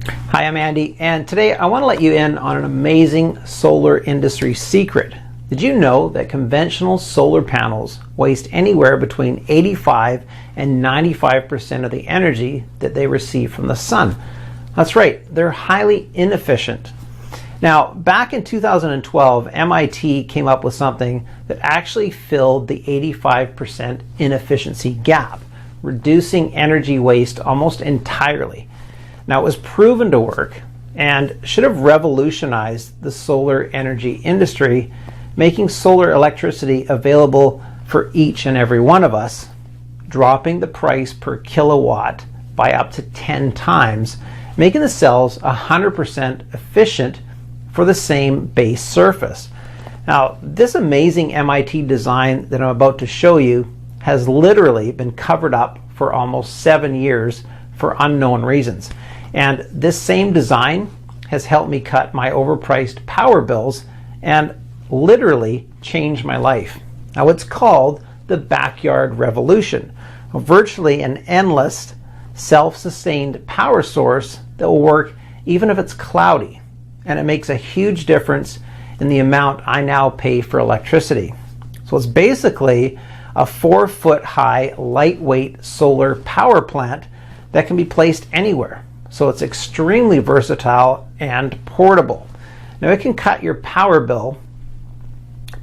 Hi, I'm Andy, and today I want to let you in on an amazing solar industry secret. Did you know that conventional solar panels waste anywhere between 85 and 95% of the energy that they receive from the sun? That's right, they're highly inefficient. Now, back in 2012, MIT came up with something that actually filled the 85% inefficiency gap, reducing energy waste almost entirely. Now, it was proven to work and should have revolutionized the solar energy industry, making solar electricity available for each and every one of us, dropping the price per kilowatt by up to 10 times, making the cells 100% efficient for the same base surface. Now, this amazing MIT design that I'm about to show you has literally been covered up for almost 7 years for unknown reasons. And this same design has helped me cut my overpriced power bills and literally changed my life. Now, it's called the backyard revolution, virtually an endless, self-sustained power source that will work even if it's cloudy. And it makes a huge difference in the amount I now pay for electricity. So it's basically a 4-foot high, lightweight solar power plant that can be placed anywhere. So it's extremely versatile and portable. Now it can cut your power bill,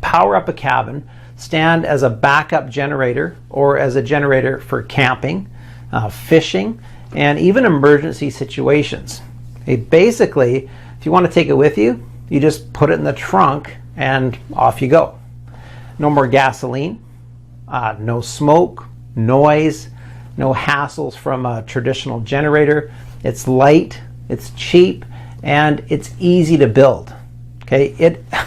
power up a cabin, stand as a backup generator or as a generator for camping, fishing, and even emergency situations. Basically, if you want to take it with you, you just put it in the trunk and off you go. No more gasoline, no smoke, noise, no hassles from a traditional generator. It's light, it's cheap, and it's easy to build. Okay,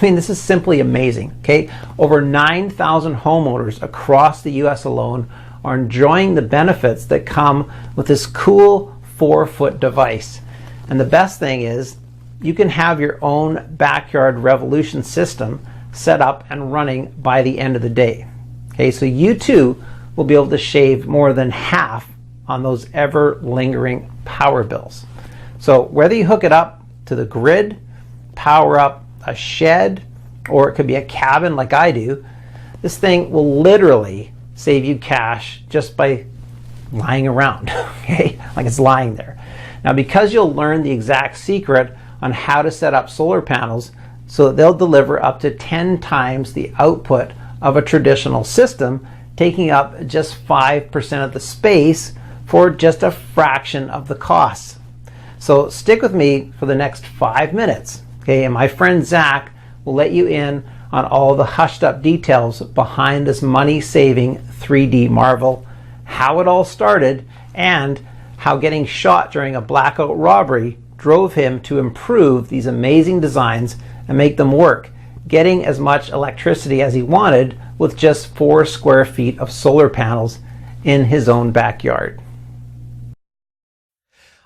this is simply amazing. Okay, over 9,000 homeowners across the U.S. alone are enjoying the benefits that come with this cool 4-foot device. And the best thing is, you can have your own backyard revolution system set up and running by the end of the day. Okay, so you too will be able to shave more than half on those ever lingering power bills. So whether you hook it up to the grid, power up a shed, or it could be a cabin like I do, this thing will literally save you cash just by lying around, okay? Like it's lying there. Now, because you'll learn the exact secret on how to set up solar panels so that they'll deliver up to 10 times the output of a traditional system, taking up just 5% of the space for just a fraction of the costs. So stick with me for the next 5 minutes, okay? And my friend Zach will let you in on all the hushed up details behind this money-saving 3D marvel, how it all started, and how getting shot during a blackout robbery drove him to improve these amazing designs and make them work, getting as much electricity as he wanted with just 4 square feet of solar panels in his own backyard.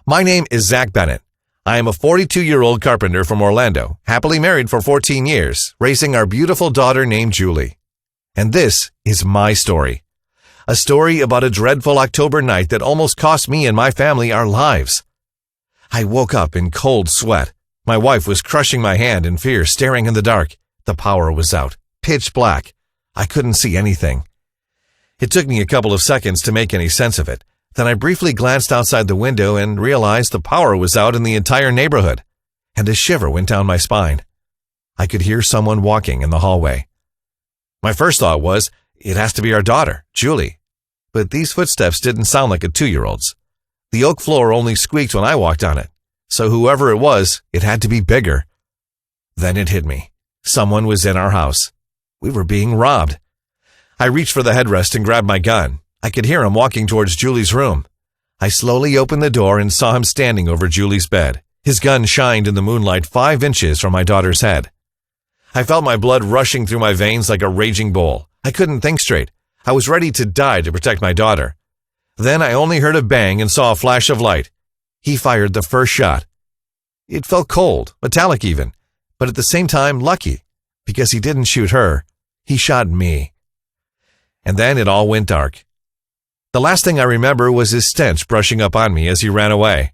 My name is Zach Bennett. I am a 42-year-old carpenter from Orlando, happily married for 14 years, raising our beautiful daughter named Julie. And this is my story. A story about a dreadful October night that almost cost me and my family our lives. I woke up in cold sweat. My wife was crushing my hand in fear, staring in the dark. The power was out, pitch black. I couldn't see anything. It took me a couple of seconds to make any sense of it. Then I briefly glanced outside the window and realized the power was out in the entire neighborhood, and a shiver went down my spine. I could hear someone walking in the hallway. My first thought was, it has to be our daughter, Julie. But these footsteps didn't sound like a 2-year-old's. The oak floor only squeaked when I walked on it, so whoever it was, it had to be bigger. Then it hit me. Someone was in our house. We were being robbed. I reached for the headrest and grabbed my gun. I could hear him walking towards Julie's room. I slowly opened the door and saw him standing over Julie's bed. His gun shined in the moonlight 5 inches from my daughter's head. I felt my blood rushing through my veins like a raging bull. I couldn't think straight. I was ready to die to protect my daughter. Then I only heard a bang and saw a flash of light. He fired the first shot. It felt cold, metallic even, but at the same time lucky, because he didn't shoot her. He shot me. And then it all went dark. The last thing I remember was his stench brushing up on me as he ran away.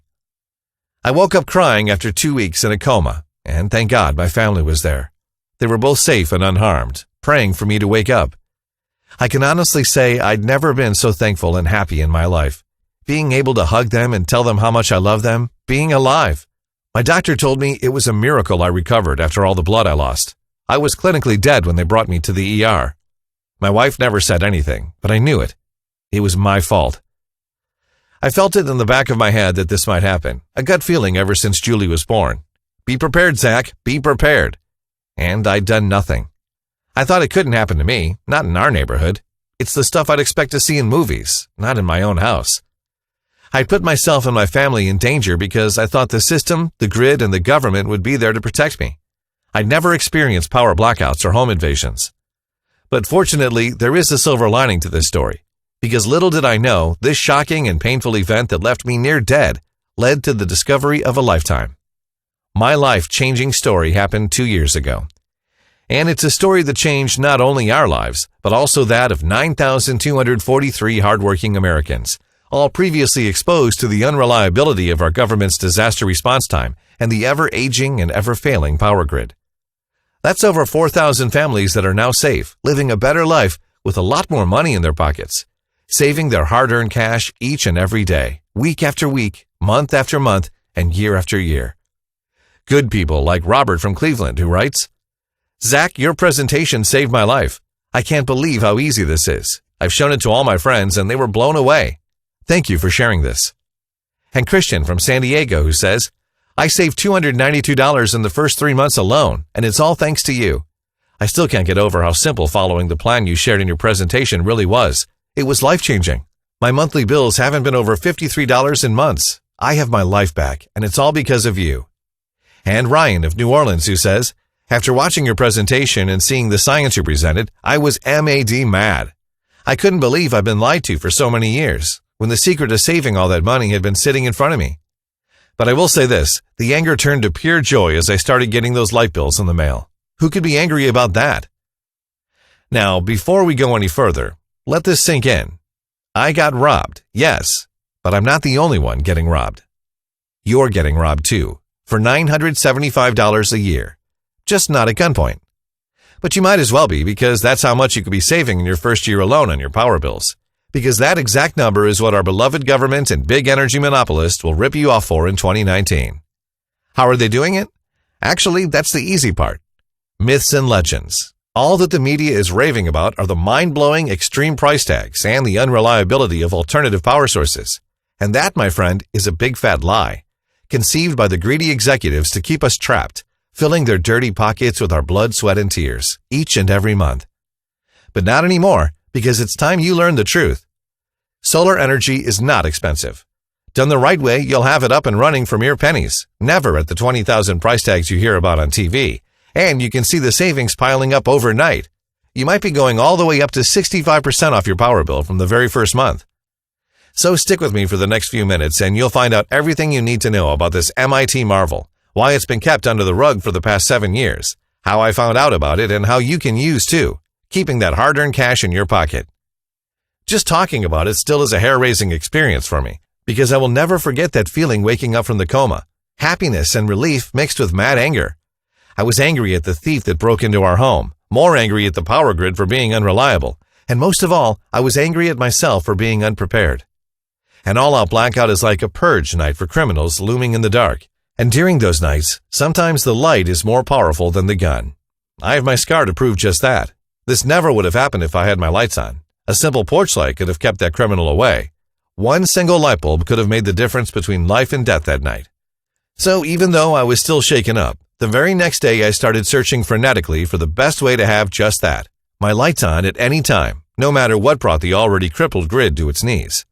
I woke up crying after 2 weeks in a coma, and thank God my family was there. They were both safe and unharmed, praying for me to wake up. I can honestly say I'd never been so thankful and happy in my life. Being able to hug them and tell them how much I love them, being alive. My doctor told me it was a miracle I recovered after all the blood I lost. I was clinically dead when they brought me to the ER. My wife never said anything, but I knew it. It was my fault. I felt it in the back of my head that this might happen, a gut feeling ever since Julie was born. Be prepared, Zach, be prepared. And I'd done nothing. I thought it couldn't happen to me, not in our neighborhood. It's the stuff I'd expect to see in movies, not in my own house. I'd put myself and my family in danger because I thought the system, the grid, and the government would be there to protect me. I'd never experienced power blackouts or home invasions. But fortunately, there is a silver lining to this story, because little did I know, this shocking and painful event that left me near dead led to the discovery of a lifetime. My life-changing story happened 2 years ago. And it's a story that changed not only our lives, but also that of 9,243 hardworking Americans, all previously exposed to the unreliability of our government's disaster response time and the ever-aging and ever-failing power grid. That's over 4,000 families that are now safe, living a better life with a lot more money in their pockets, saving their hard-earned cash each and every day, week after week, month after month, and year after year. Good people like Robert from Cleveland, who writes, Zach, your presentation saved my life. I can't believe how easy this is. I've shown it to all my friends and they were blown away. Thank you for sharing this. And Christian from San Diego, who says, I saved $292 in the first 3 months alone, and it's all thanks to you. I still can't get over how simple following the plan you shared in your presentation really was. It was life-changing. My monthly bills haven't been over $53 in months. I have my life back, and it's all because of you. And Ryan of New Orleans, who says, after watching your presentation and seeing the science you presented, I was mad. I couldn't believe I've been lied to for so many years, when the secret to saving all that money had been sitting in front of me. But I will say this, the anger turned to pure joy as I started getting those light bills in the mail. Who could be angry about that? Now, before we go any further, let this sink in. I got robbed, yes, but I'm not the only one getting robbed. You're getting robbed too, for $975 a year. Just not at gunpoint. But you might as well be, because that's how much you could be saving in your first year alone on your power bills. Because that exact number is what our beloved government and big energy monopolists will rip you off for in 2019. How are they doing it? Actually, that's the easy part. Myths and legends. All that the media is raving about are the mind-blowing extreme price tags and the unreliability of alternative power sources. And that, my friend, is a big fat lie, conceived by the greedy executives to keep us trapped, filling their dirty pockets with our blood, sweat, and tears, each and every month. But not anymore, because it's time you learn the truth. Solar energy is not expensive. Done the right way, you'll have it up and running for mere pennies, never at the 20,000 price tags you hear about on TV, and you can see the savings piling up overnight. You might be going all the way up to 65% off your power bill from the very first month. So stick with me for the next few minutes and you'll find out everything you need to know about this MIT marvel, why it's been kept under the rug for the past 7 years, how I found out about it, and how you can use too, keeping that hard-earned cash in your pocket. Just talking about it still is a hair-raising experience for me, because I will never forget that feeling waking up from the coma, happiness and relief mixed with mad anger. I was angry at the thief that broke into our home, more angry at the power grid for being unreliable, and most of all, I was angry at myself for being unprepared. An all-out blackout is like a purge night for criminals looming in the dark, and during those nights, sometimes the light is more powerful than the gun. I have my scar to prove just that. This never would have happened if I had my lights on. A simple porch light could have kept that criminal away. One single light bulb could have made the difference between life and death that night. So even though I was still shaken up, the very next day I started searching frenetically for the best way to have just that, my lights on at any time, no matter what brought the already crippled grid to its knees.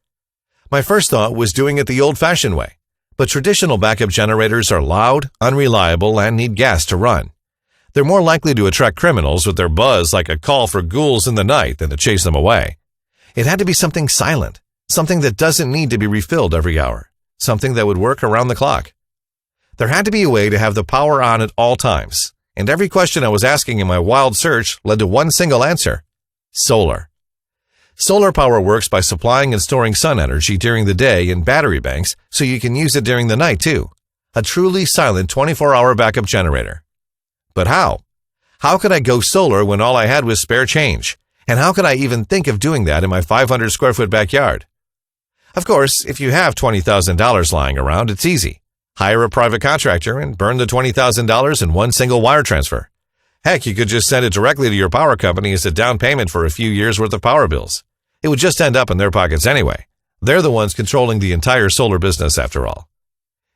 My first thought was doing it the old-fashioned way, but traditional backup generators are loud, unreliable, and need gas to run. They're more likely to attract criminals with their buzz like a call for ghouls in the night than to chase them away. It had to be something silent, something that doesn't need to be refilled every hour, something that would work around the clock. There had to be a way to have the power on at all times, and every question I was asking in my wild search led to one single answer: solar. Solar power works by supplying and storing sun energy during the day in battery banks so you can use it during the night too. a truly silent 24-hour backup generator. But how? How could I go solar when all I had was spare change? And how could I even think of doing that in my 500 square foot backyard? Of course, if you have $20,000 lying around, it's easy. Hire a private contractor and burn the $20,000 in one single wire transfer. Heck, you could just send it directly to your power company as a down payment for a few years' worth of power bills. It would just end up in their pockets anyway. They're the ones controlling the entire solar business after all.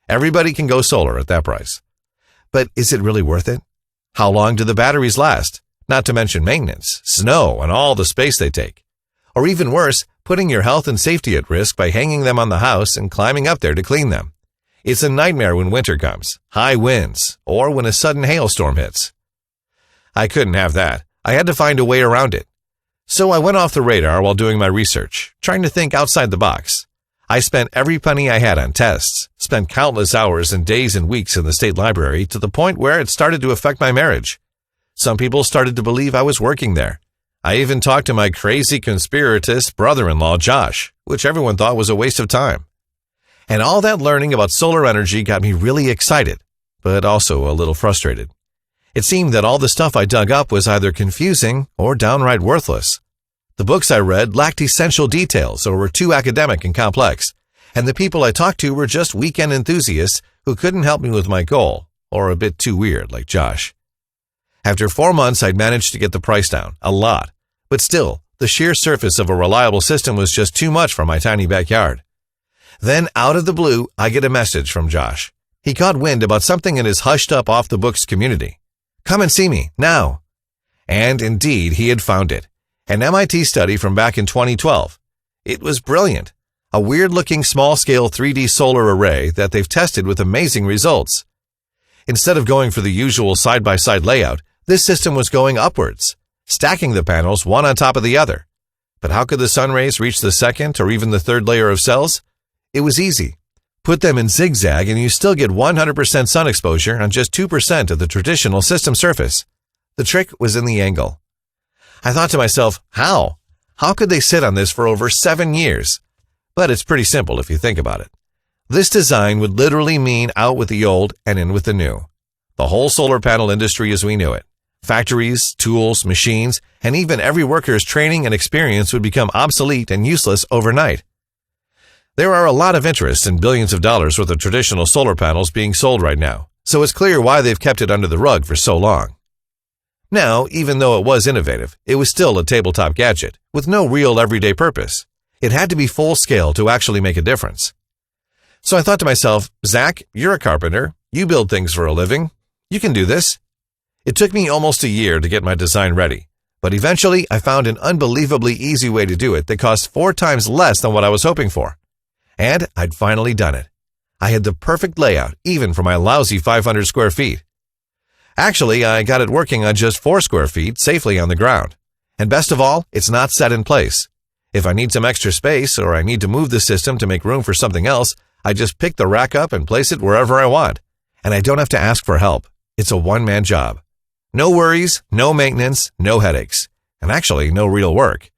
Everybody can go solar at that price. But is it really worth it? How long do the batteries last? Not to mention maintenance, snow, and all the space they take. Or even worse, putting your health and safety at risk by hanging them on the house and climbing up there to clean them. It's a nightmare when winter comes, high winds, or when a sudden hailstorm hits. I couldn't have that. I had to find a way around it. So I went off the radar while doing my research, trying to think outside the box. I spent every penny I had on tests, spent countless hours and days and weeks in the state library to the point where it started to affect my marriage. Some people started to believe I was working there. I even talked to my crazy conspiratist brother-in-law, Josh, which everyone thought was a waste of time. And all that learning about solar energy got me really excited, but also a little frustrated. It seemed that all the stuff I dug up was either confusing or downright worthless. The books I read lacked essential details or were too academic and complex, and the people I talked to were just weekend enthusiasts who couldn't help me with my goal, or a bit too weird like Josh. After 4 months, I'd managed to get the price down, a lot, but still, the sheer surface of a reliable system was just too much for my tiny backyard. Then, out of the blue, I get a message from Josh. He caught wind about something in his hushed-up off-the-books community. Come and see me, now. And indeed, he had found it. An MIT study from back in 2012. It was brilliant. A weird-looking small-scale 3D solar array that they've tested with amazing results. Instead of going for the usual side-by-side layout, this system was going upwards, stacking the panels one on top of the other. But how could the sun rays reach the second or even the third layer of cells? It was easy. Put them in zigzag and you still get 100% sun exposure on just 2% of the traditional system surface. The trick was in the angle. I thought to myself, how? How could they sit on this for over 7 years? But it's pretty simple if you think about it. This design would literally mean out with the old and in with the new. The whole solar panel industry as we knew it. Factories, tools, machines, and even every worker's training and experience would become obsolete and useless overnight. There are a lot of interest in billions of dollars worth of traditional solar panels being sold right now, so it's clear why they've kept it under the rug for so long. Now, even though it was innovative, it was still a tabletop gadget with no real everyday purpose. It had to be full scale to actually make a difference. So I thought to myself, Zach, you're a carpenter. You build things for a living. You can do this. It took me almost a year to get my design ready, but eventually I found an unbelievably easy way to do it that cost 4 times less than what I was hoping for. And I'd finally done it. I had the perfect layout, even for my lousy 500 square feet. Actually, I got it working on just 4 square feet safely on the ground. And best of all, it's not set in place. If I need some extra space or I need to move the system to make room for something else, I just pick the rack up and place it wherever I want. And I don't have to ask for help. It's a one-man job. No worries, no maintenance, no headaches, and actually no real work.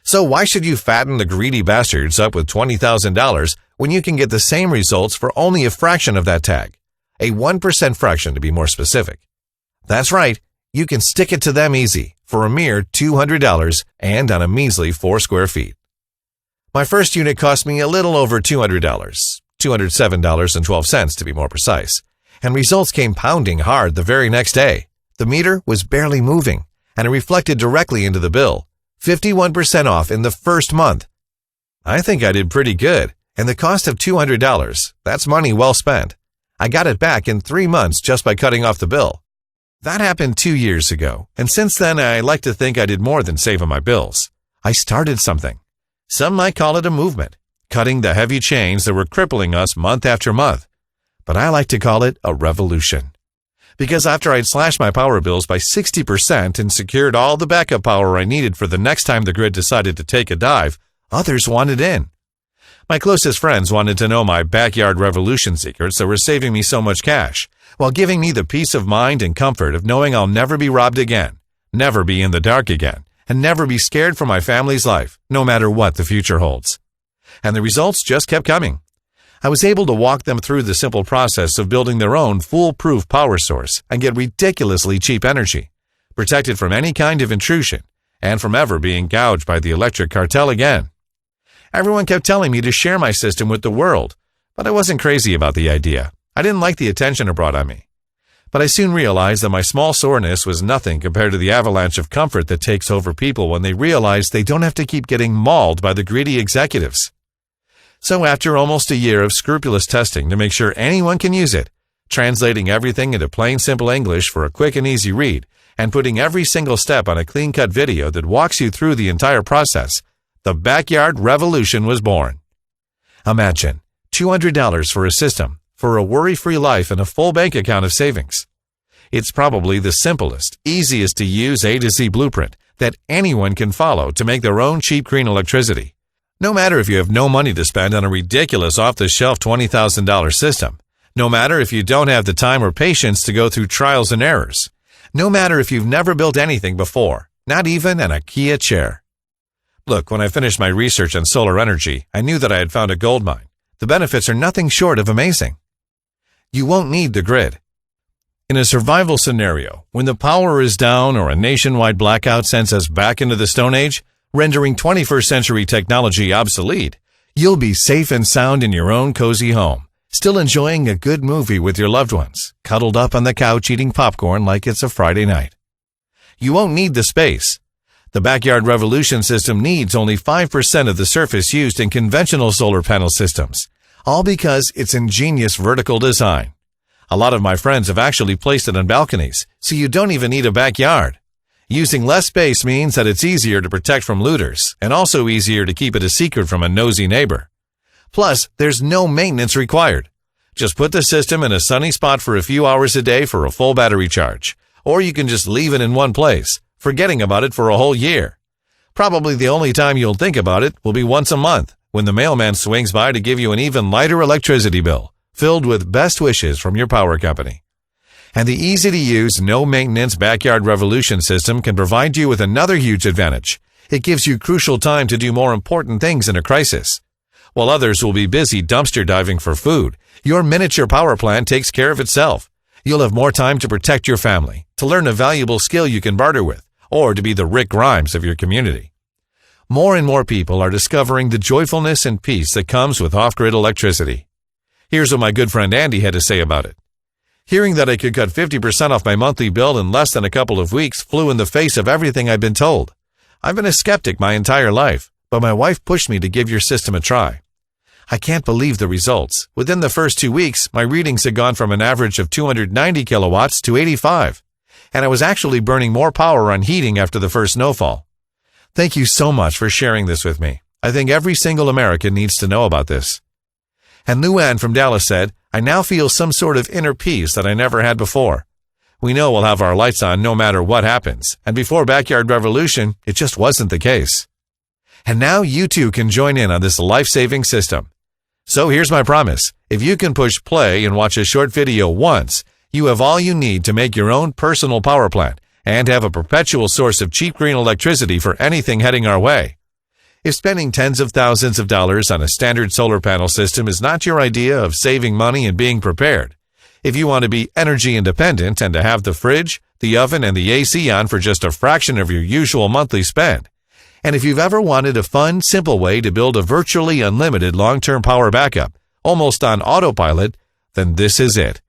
So why should you fatten the greedy bastards up with $20,000 when you can get the same results for only a fraction of that tag? A 1% fraction to be more specific. That's right, you can stick it to them easy for a mere $200 and on a measly 4 square feet. My first unit cost me a little over $200, $207.12 to be more precise, and results came pounding hard the very next day. The meter was barely moving, and it reflected directly into the bill, 51% off in the first month. I think I did pretty good, and the cost of $200, that's money well spent. I got it back in 3 months just by cutting off the bill. That happened 2 years ago, and since then I like to think I did more than save on my bills. I started something. Some might call it a movement, cutting the heavy chains that were crippling us month after month. But I like to call it a revolution. Because after I'd slashed my power bills by 60% and secured all the backup power I needed for the next time the grid decided to take a dive, others wanted in. My closest friends wanted to know my backyard revolution secrets that were saving me so much cash, while giving me the peace of mind and comfort of knowing I'll never be robbed again, never be in the dark again, and never be scared for my family's life, no matter what the future holds. And the results just kept coming. I was able to walk them through the simple process of building their own foolproof power source and get ridiculously cheap energy, protected from any kind of intrusion, and from ever being gouged by the electric cartel again. Everyone kept telling me to share my system with the world, but I wasn't crazy about the idea. I didn't like the attention it brought on me. But I soon realized that my small soreness was nothing compared to the avalanche of comfort that takes over people when they realize they don't have to keep getting mauled by the greedy executives. So after almost a year of scrupulous testing to make sure anyone can use it, translating everything into plain simple English for a quick and easy read, and putting every single step on a clean-cut video that walks you through the entire process, the backyard revolution was born. Imagine $200 for a system, for a worry-free life and a full bank account of savings. It's probably the simplest, easiest to use A to Z blueprint that anyone can follow to make their own cheap green electricity. No matter if you have no money to spend on a ridiculous off-the-shelf $20,000 system, no matter if you don't have the time or patience to go through trials and errors, no matter if you've never built anything before, not even an IKEA chair. Look, when I finished my research on solar energy, I knew that I had found a gold mine. The benefits are nothing short of amazing. You won't need the grid. In a survival scenario, when the power is down or a nationwide blackout sends us back into the Stone Age, rendering 21st century technology obsolete, you'll be safe and sound in your own cozy home, still enjoying a good movie with your loved ones, cuddled up on the couch eating popcorn like it's a Friday night. You won't need the space. The Backyard Revolution system needs only 5% of the surface used in conventional solar panel systems, all because its ingenious vertical design. A lot of my friends have actually placed it on balconies, so you don't even need a backyard. Using less space means that it's easier to protect from looters, and also easier to keep it a secret from a nosy neighbor. Plus, there's no maintenance required. Just put the system in a sunny spot for a few hours a day for a full battery charge, or you can just leave it in one place, forgetting about it for a whole year. Probably the only time you'll think about it will be once a month, when the mailman swings by to give you an even lighter electricity bill, filled with best wishes from your power company. And the easy-to-use, no-maintenance Backyard Revolution system can provide you with another huge advantage. It gives you crucial time to do more important things in a crisis. While others will be busy dumpster diving for food, your miniature power plant takes care of itself. You'll have more time to protect your family, to learn a valuable skill you can barter with, or to be the Rick Grimes of your community. More and more people are discovering the joyfulness and peace that comes with off-grid electricity. Here's what my good friend Andy had to say about it. Hearing that I could cut 50% off my monthly bill in less than a couple of weeks flew in the face of everything I've been told. I've been a skeptic my entire life, but my wife pushed me to give your system a try. I can't believe the results. Within the first 2 weeks, my readings had gone from an average of 290 kilowatts to 85, and I was actually burning more power on heating after the first snowfall. Thank you so much for sharing this with me. I think every single American needs to know about this. And Luann from Dallas said, I now feel some sort of inner peace that I never had before. We know we'll have our lights on no matter what happens, and before Backyard Revolution, it just wasn't the case. And now you too can join in on this life-saving system. So here's my promise. If you can push play and watch a short video once, you have all you need to make your own personal power plant and have a perpetual source of cheap green electricity for anything heading our way. If spending tens of thousands of dollars on a standard solar panel system is not your idea of saving money and being prepared, if you want to be energy independent and to have the fridge, the oven, and the AC on for just a fraction of your usual monthly spend, and if you've ever wanted a fun, simple way to build a virtually unlimited long-term power backup, almost on autopilot, then this is it.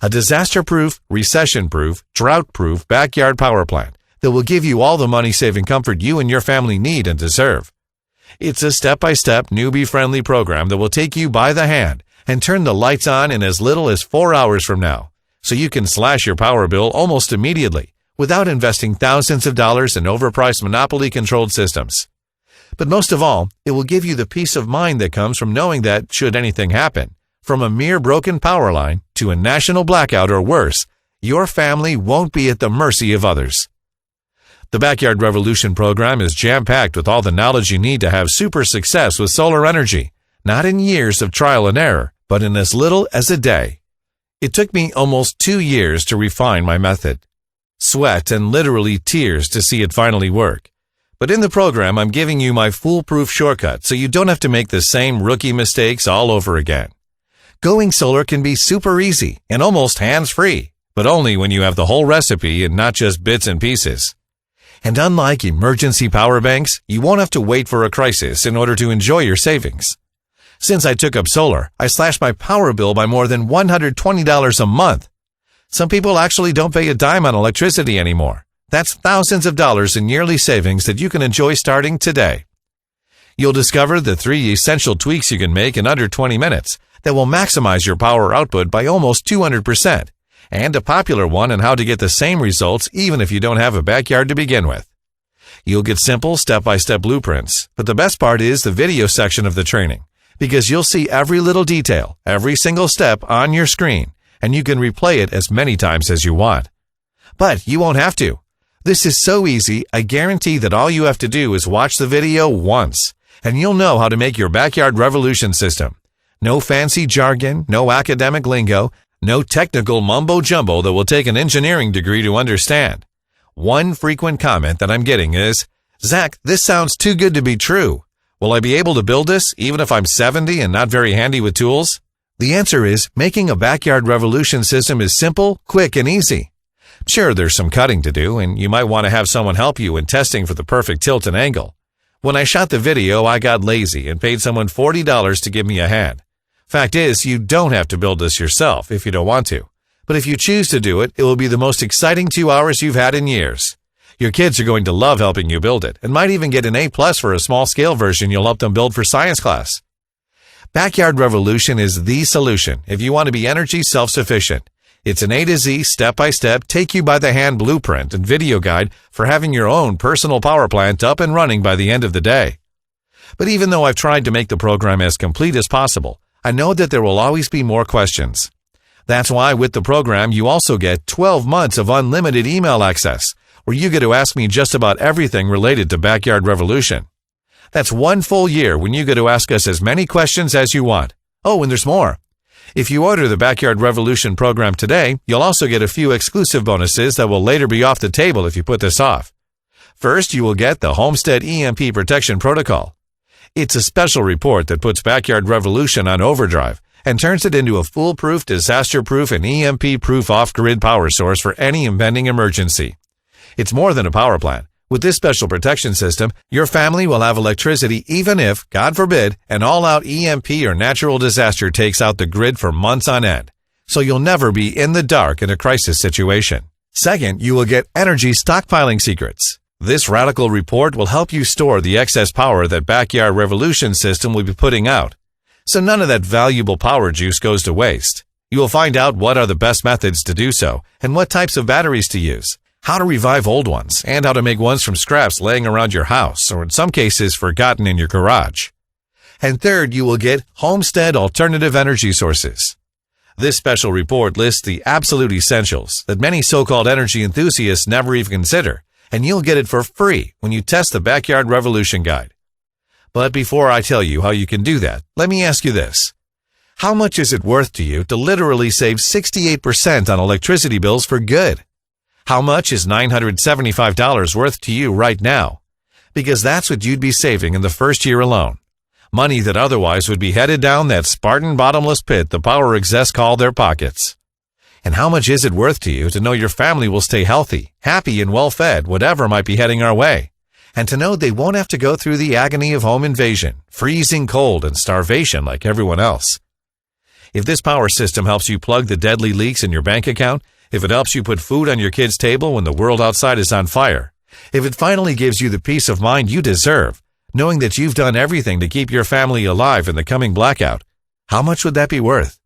A disaster-proof, recession-proof, drought-proof backyard power plant that will give you all the money-saving comfort you and your family need and deserve. It's a step-by-step, newbie-friendly program that will take you by the hand and turn the lights on in as little as 4 hours from now, so you can slash your power bill almost immediately without investing thousands of dollars in overpriced monopoly-controlled systems. But most of all, it will give you the peace of mind that comes from knowing that, should anything happen, from a mere broken power line to a national blackout or worse, your family won't be at the mercy of others. The Backyard Revolution program is jam-packed with all the knowledge you need to have super success with solar energy, not in years of trial and error, but in as little as a day. It took me almost 2 years to refine my method. Sweat and literally tears to see it finally work. But in the program, I'm giving you my foolproof shortcut so you don't have to make the same rookie mistakes all over again. Going solar can be super easy and almost hands-free, but only when you have the whole recipe and not just bits and pieces. And unlike emergency power banks, you won't have to wait for a crisis in order to enjoy your savings. Since I took up solar, I slashed my power bill by more than $120 a month. Some people actually don't pay a dime on electricity anymore. That's thousands of dollars in yearly savings that you can enjoy starting today. You'll discover the 3 essential tweaks you can make in under 20 minutes that will maximize your power output by almost 200%, and a popular one on how to get the same results even if you don't have a backyard to begin with. You'll get simple step-by-step blueprints, but the best part is the video section of the training, because you'll see every little detail, every single step on your screen, and you can replay it as many times as you want. But you won't have to. This is so easy, I guarantee that all you have to do is watch the video once, and you'll know how to make your backyard revolution system. No fancy jargon, no academic lingo, no technical mumbo-jumbo that will take an engineering degree to understand. One frequent comment that I'm getting is, "Zach, this sounds too good to be true. Will I be able to build this even if I'm 70 and not very handy with tools?" The answer is, making a backyard revolution system is simple, quick, and easy. Sure, there's some cutting to do, and you might want to have someone help you in testing for the perfect tilt and angle. When I shot the video, I got lazy and paid someone $40 to give me a hand. Fact is, you don't have to build this yourself if you don't want to. But if you choose to do it, it will be the most exciting 2 hours you've had in years. Your kids are going to love helping you build it and might even get an A+ for a small-scale version you'll help them build for science class. Backyard Revolution is the solution if you want to be energy self-sufficient. It's an A to Z, step-by-step, take-you-by-the-hand blueprint and video guide for having your own personal power plant up and running by the end of the day. But even though I've tried to make the program as complete as possible, I know that there will always be more questions. That's why with the program, you also get 12 months of unlimited email access, where you get to ask me just about everything related to Backyard Revolution. That's 1 full year when you get to ask us as many questions as you want. Oh, and there's more. If you order the Backyard Revolution program today, you'll also get a few exclusive bonuses that will later be off the table if you put this off. First, you will get the Homestead EMP Protection Protocol. It's a special report that puts Backyard Revolution on overdrive and turns it into a foolproof, disaster-proof, and EMP-proof off-grid power source for any impending emergency. It's more than a power plant. With this special protection system, your family will have electricity even if, God forbid, an all-out EMP or natural disaster takes out the grid for months on end. So you'll never be in the dark in a crisis situation. Second, you will get energy stockpiling secrets. This radical report will help you store the excess power that Backyard Revolution system will be putting out. So none of that valuable power juice goes to waste. You will find out what are the best methods to do so and what types of batteries to use, how to revive old ones, and how to make ones from scraps laying around your house or in some cases forgotten in your garage. And third, you will get Homestead Alternative Energy Sources. This special report lists the absolute essentials that many so-called energy enthusiasts never even consider, and you'll get it for free when you test the Backyard Revolution Guide. But before I tell you how you can do that, let me ask you this. How much is it worth to you to literally save 68% on electricity bills for good? How much is $975 worth to you right now? Because that's what you'd be saving in the first year alone. Money that otherwise would be headed down that Spartan bottomless pit the power execs call their pockets. And how much is it worth to you to know your family will stay healthy, happy, and well-fed, whatever might be heading our way? And to know they won't have to go through the agony of home invasion, freezing cold, and starvation like everyone else. If this power system helps you plug the deadly leaks in your bank account, if it helps you put food on your kid's table when the world outside is on fire, if it finally gives you the peace of mind you deserve, knowing that you've done everything to keep your family alive in the coming blackout, how much would that be worth?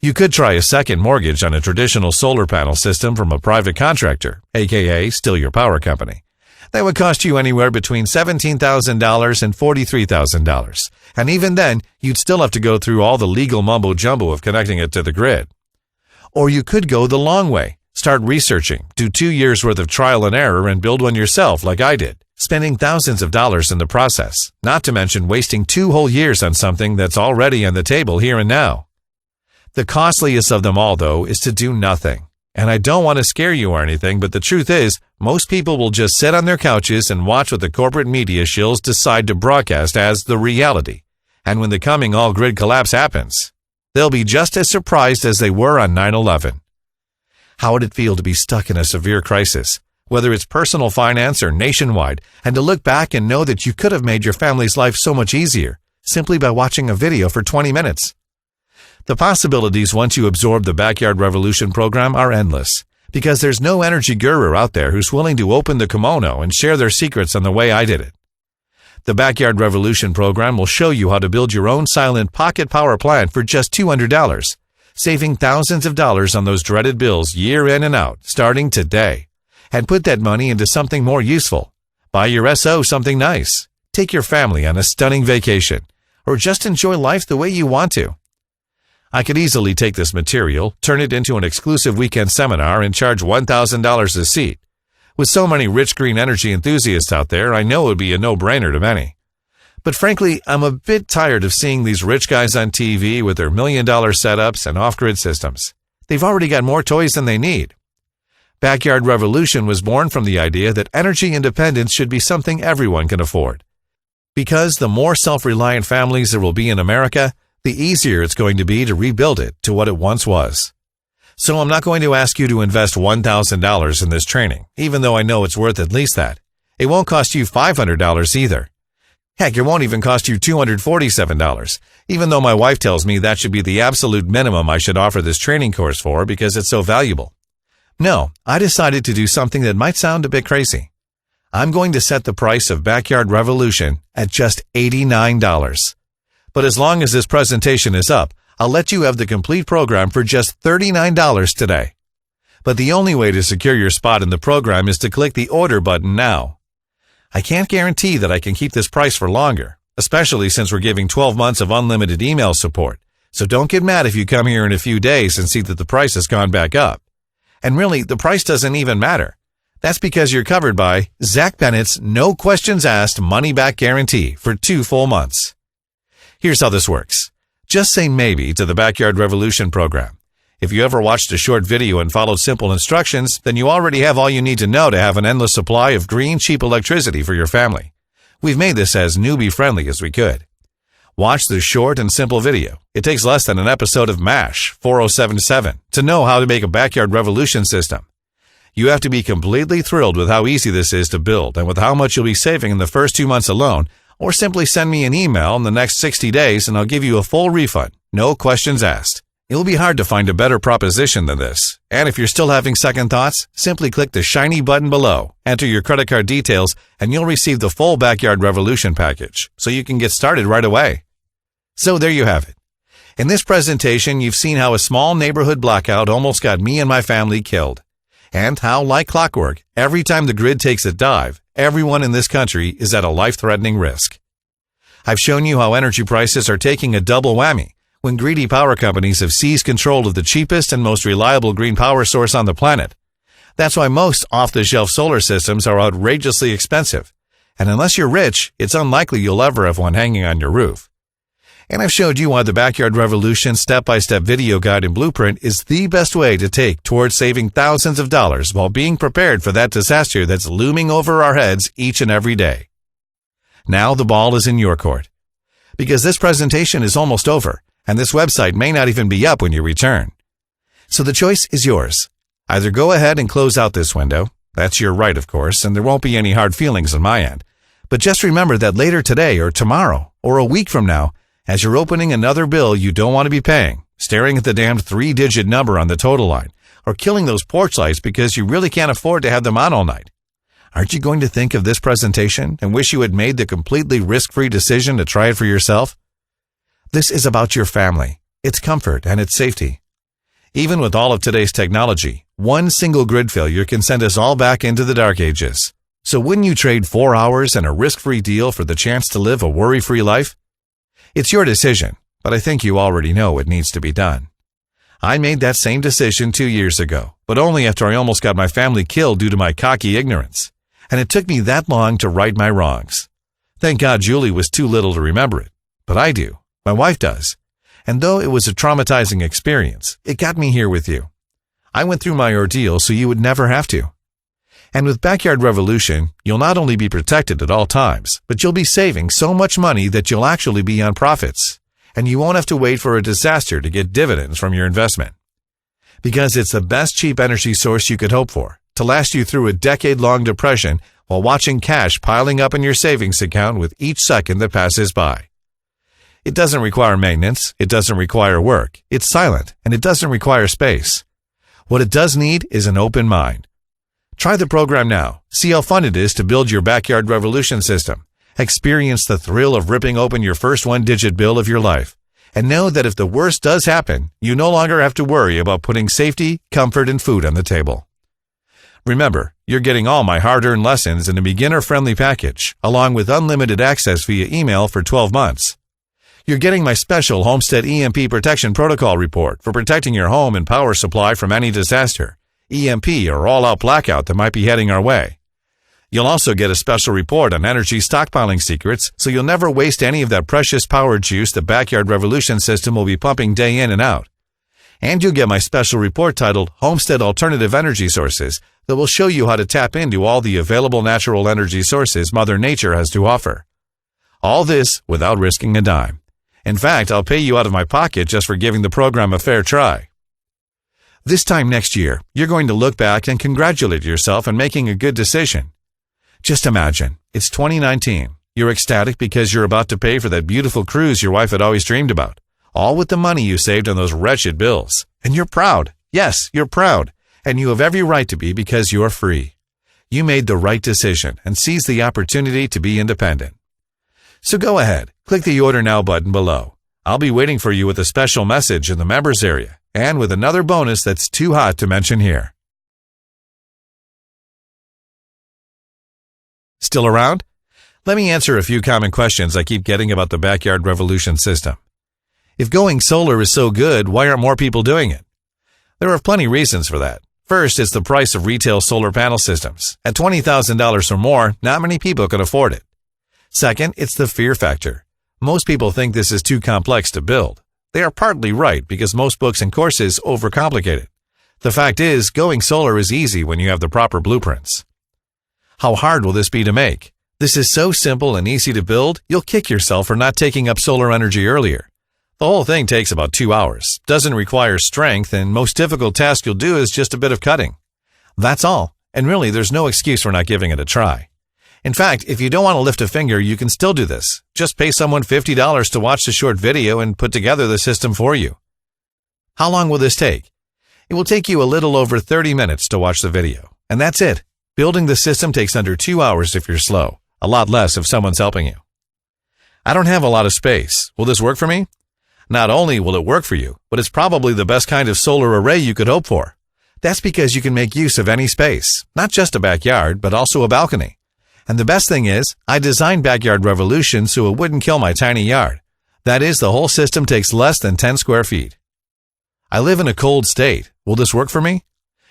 You could try a second mortgage on a traditional solar panel system from a private contractor, aka still your power company. That would cost you anywhere between $17,000 and $43,000. And even then, you'd still have to go through all the legal mumbo-jumbo of connecting it to the grid. Or you could go the long way. Start researching, do 2 years worth of trial and error, and build one yourself like I did, spending thousands of dollars in the process, not to mention wasting 2 whole years on something that's already on the table here and now. The costliest of them all, though, is to do nothing. And I don't want to scare you or anything, but the truth is, most people will just sit on their couches and watch what the corporate media shills decide to broadcast as the reality. And when the coming all-grid collapse happens, They'll be just as surprised as they were on 9/11. How would it feel to be stuck in a severe crisis, whether it's personal finance or nationwide, and to look back and know that you could have made your family's life so much easier simply by watching a video for 20 minutes? The possibilities once you absorb the Backyard Revolution program are endless, because there's no energy guru out there who's willing to open the kimono and share their secrets on the way I did it. The Backyard Revolution program will show you how to build your own silent pocket power plant for just $200, saving thousands of dollars on those dreaded bills year in and out, starting today. And put that money into something more useful. Buy your SO something nice. Take your family on a stunning vacation. Or just enjoy life the way you want to. I could easily take this material, turn it into an exclusive weekend seminar, and charge $1,000 a seat. With so many rich green energy enthusiasts out there, I know it would be a no-brainer to many. But frankly, I'm a bit tired of seeing these rich guys on TV with their million-dollar setups and off-grid systems. They've already got more toys than they need. Backyard Revolution was born from the idea that energy independence should be something everyone can afford. Because the more self-reliant families there will be in America, the easier it's going to be to rebuild it to what it once was. So I'm not going to ask you to invest $1,000 in this training, even though I know it's worth at least that. It won't cost you $500 either. Heck, it won't even cost you $247, even though my wife tells me that should be the absolute minimum I should offer this training course for because it's so valuable. No, I decided to do something that might sound a bit crazy. I'm going to set the price of Backyard Revolution at just $89. But as long as this presentation is up, I'll let you have the complete program for just $39 today. But the only way to secure your spot in the program is to click the order button now. I can't guarantee that I can keep this price for longer, especially since we're giving 12 months of unlimited email support. So don't get mad if you come here in a few days and see that the price has gone back up. And really, the price doesn't even matter. That's because you're covered by Zach Bennett's no questions asked money back guarantee for 2 full months. Here's how this works. Just say maybe to the Backyard Revolution program. If you ever watched a short video and followed simple instructions, then you already have all you need to know to have an endless supply of green, cheap electricity for your family. We've made this as newbie-friendly as we could. Watch this short and simple video. It takes less than an episode of MASH 4077 to know how to make a Backyard Revolution system. You have to be completely thrilled with how easy this is to build and with how much you'll be saving in the first 2 months alone, or simply send me an email in the next 60 days and I'll give you a full refund. No questions asked. It'll be hard to find a better proposition than this. And if you're still having second thoughts, simply click the shiny button below, enter your credit card details, and you'll receive the full Backyard Revolution package, so you can get started right away. So there you have it. In this presentation, you've seen how a small neighborhood blackout almost got me and my family killed. And how, like clockwork, every time the grid takes a dive, everyone in this country is at a life-threatening risk. I've shown you how energy prices are taking a double whammy when greedy power companies have seized control of the cheapest and most reliable green power source on the planet. That's why most off-the-shelf solar systems are outrageously expensive. And unless you're rich, it's unlikely you'll ever have one hanging on your roof. And I've showed you why the Backyard Revolution step-by-step video guide and blueprint is the best way to take towards saving thousands of dollars while being prepared for that disaster that's looming over our heads each and every day. Now the ball is in your court. Because this presentation is almost over, and this website may not even be up when you return. So the choice is yours. Either go ahead and close out this window. That's your right, of course, and there won't be any hard feelings on my end. But just remember that later today or tomorrow or a week from now, as you're opening another bill you don't want to be paying, staring at the damned 3-digit number on the total line, or killing those porch lights because you really can't afford to have them on all night, aren't you going to think of this presentation and wish you had made the completely risk-free decision to try it for yourself? This is about your family, its comfort, and its safety. Even with all of today's technology, one single grid failure can send us all back into the dark ages. So wouldn't you trade 4 hours and a risk-free deal for the chance to live a worry-free life? It's your decision, but I think you already know what needs to be done. I made that same decision 2 years ago, but only after I almost got my family killed due to my cocky ignorance. And it took me that long to right my wrongs. Thank God Julie was too little to remember it, but I do. My wife does. And though it was a traumatizing experience, it got me here with you. I went through my ordeal so you would never have to. And with Backyard Revolution, you'll not only be protected at all times, but you'll be saving so much money that you'll actually be on profits. and you won't have to wait for a disaster to get dividends from your investment. Because it's the best cheap energy source you could hope for to last you through a decade-long depression while watching cash piling up in your savings account with each second that passes by. It doesn't require maintenance, it doesn't require work, it's silent, and it doesn't require space. What it does need is an open mind. Try the program now. See how fun it is to build your backyard revolution system. Experience the thrill of ripping open your first one-digit bill of your life. And know that if the worst does happen, you no longer have to worry about putting safety, comfort, and food on the table. Remember, you're getting all my hard-earned lessons in a beginner-friendly package, along with unlimited access via email for 12 months. You're getting my special Homestead EMP Protection Protocol report for protecting your home and power supply from any disaster, EMP or all-out blackout that might be heading our way. You'll also get a special report on energy stockpiling secrets, so you'll never waste any of that precious power juice the Backyard Revolution system will be pumping day in and out. And you'll get my special report titled Homestead Alternative Energy Sources that will show you how to tap into all the available natural energy sources Mother Nature has to offer. All this without risking a dime. In fact, I'll pay you out of my pocket just for giving the program a fair try. This time next year, you're going to look back and congratulate yourself on making a good decision. Just imagine, it's 2019. You're ecstatic because you're about to pay for that beautiful cruise your wife had always dreamed about, all with the money you saved on those wretched bills. And you're proud. Yes, you're proud. And you have every right to be because you're free. You made the right decision and seized the opportunity to be independent. So go ahead, click the Order Now button below. I'll be waiting for you with a special message in the members area and with another bonus that's too hot to mention here. Still around? Let me answer a few common questions I keep getting about the Backyard Revolution system. If going solar is so good, why aren't more people doing it? There are plenty reasons for that. First, it's the price of retail solar panel systems. At $20,000 or more, not many people can afford it. Second, it's the fear factor. Most people think this is too complex to build. They are partly right because most books and courses overcomplicate it. The fact is, going solar is easy when you have the proper blueprints. How hard will this be to make? This is so simple and easy to build, you'll kick yourself for not taking up solar energy earlier. The whole thing takes about 2 hours, doesn't require strength, and most difficult task you'll do is just a bit of cutting. That's all, and really there's no excuse for not giving it a try. In fact, if you don't want to lift a finger, you can still do this. Just pay someone $50 to watch the short video and put together the system for you. How long will this take? It will take you a little over 30 minutes to watch the video, and that's it. Building the system takes under 2 hours if you're slow, a lot less if someone's helping you. I don't have a lot of space. Will this work for me? Not only will it work for you, but it's probably the best kind of solar array you could hope for. That's because you can make use of any space, not just a backyard, but also a balcony. And the best thing is, I designed Backyard Revolution so it wouldn't kill my tiny yard. That is, the whole system takes less than 10 square feet. I live in a cold state. Will this work for me?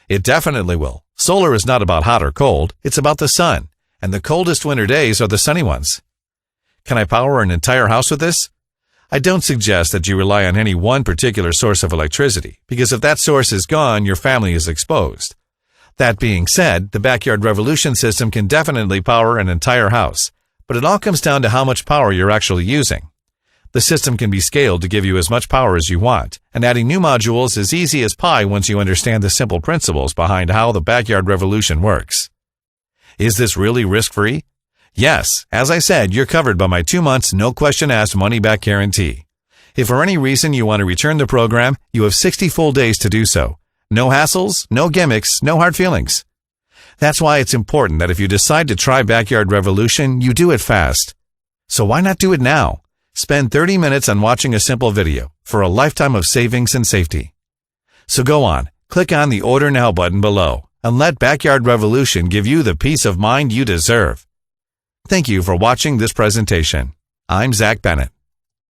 It definitely will. Solar is not about hot or cold, it's about the sun, and the coldest winter days are the sunny ones. Can I power an entire house with this? I don't suggest that you rely on any one particular source of electricity, because if that source is gone, your family is exposed. That being said, the Backyard Revolution system can definitely power an entire house, but it all comes down to how much power you're actually using. The system can be scaled to give you as much power as you want, and adding new modules is easy as pie once you understand the simple principles behind how the Backyard Revolution works. Is this really risk-free? Yes, as I said, you're covered by my 2 months no-question-asked money-back guarantee. If for any reason you want to return the program, you have 60 full days to do so. No hassles, no gimmicks, no hard feelings. That's why it's important that if you decide to try Backyard Revolution, you do it fast. So why not do it now? Spend 30 minutes on watching a simple video for a lifetime of savings and safety. So go on, click on the Order Now button below and let Backyard Revolution give you the peace of mind you deserve. Thank you for watching this presentation. I'm Zach Bennett.